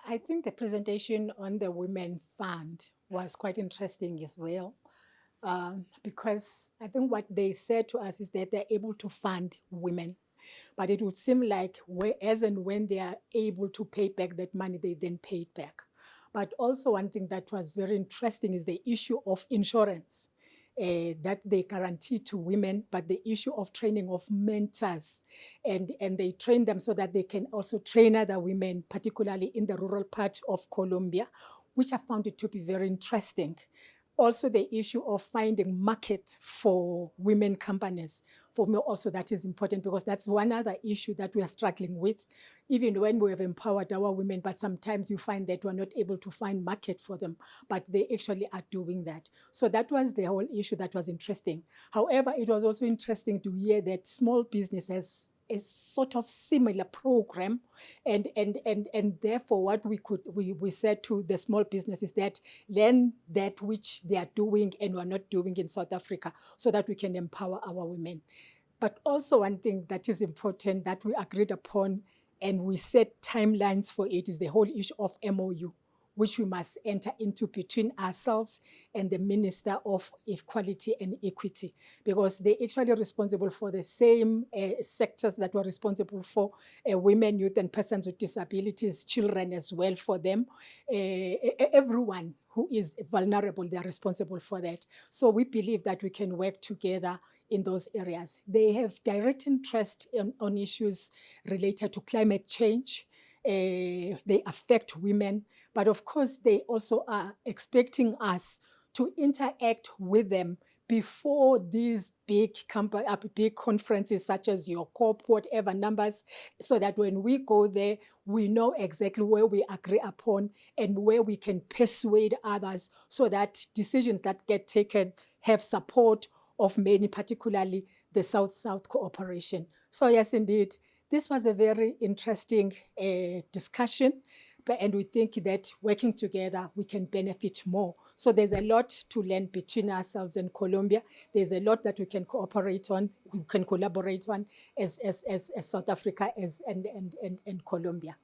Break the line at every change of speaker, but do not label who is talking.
I think the presentation on the Women Fund was quite interesting as well, because I think what they said to us is that they're able to fund women. But it would seem like as and when they are able to pay back that money, they then pay it back. But also, one thing that was very interesting is the issue of insurance. That they guarantee to women, but the issue of training of mentors, and they train them so that they can also train other women, particularly in the rural part of Colombia, which I found it to be very interesting. Also, the issue of finding market for women companies, for me also that is important, because that's one other issue that we are struggling with, even when we have empowered our women. But sometimes you find that we're not able to find market for them, but they actually are doing that. So that was the whole issue that was interesting. However, it was also interesting to hear that small businesses a sort of similar program, and therefore what we said to the small businesses that learn that which they are doing and we're not doing in South Africa, so that we can empower our women. But also, one thing that is important that we agreed upon and we set timelines for it is the whole issue of MOU, which we must enter into between ourselves and the Minister of Equality and Equity, because they're actually responsible for the same sectors that were responsible for women, youth, and persons with disabilities, children as well for them. Everyone who is vulnerable, they're responsible for that. So we believe that we can work together in those areas. They have direct interest on issues related to climate change. They affect women, but of course, they also are expecting us to interact with them before these big conferences such as your COP, whatever numbers, so that when we go there, we know exactly where we agree upon and where we can persuade others, so that decisions that get taken have support of many, particularly the South-South cooperation. So yes, indeed, this was a very interesting discussion, and we think that working together, we can benefit more. So there's a lot to learn between ourselves and Colombia. There's a lot that we can cooperate on, we can collaborate on as South Africa and Colombia.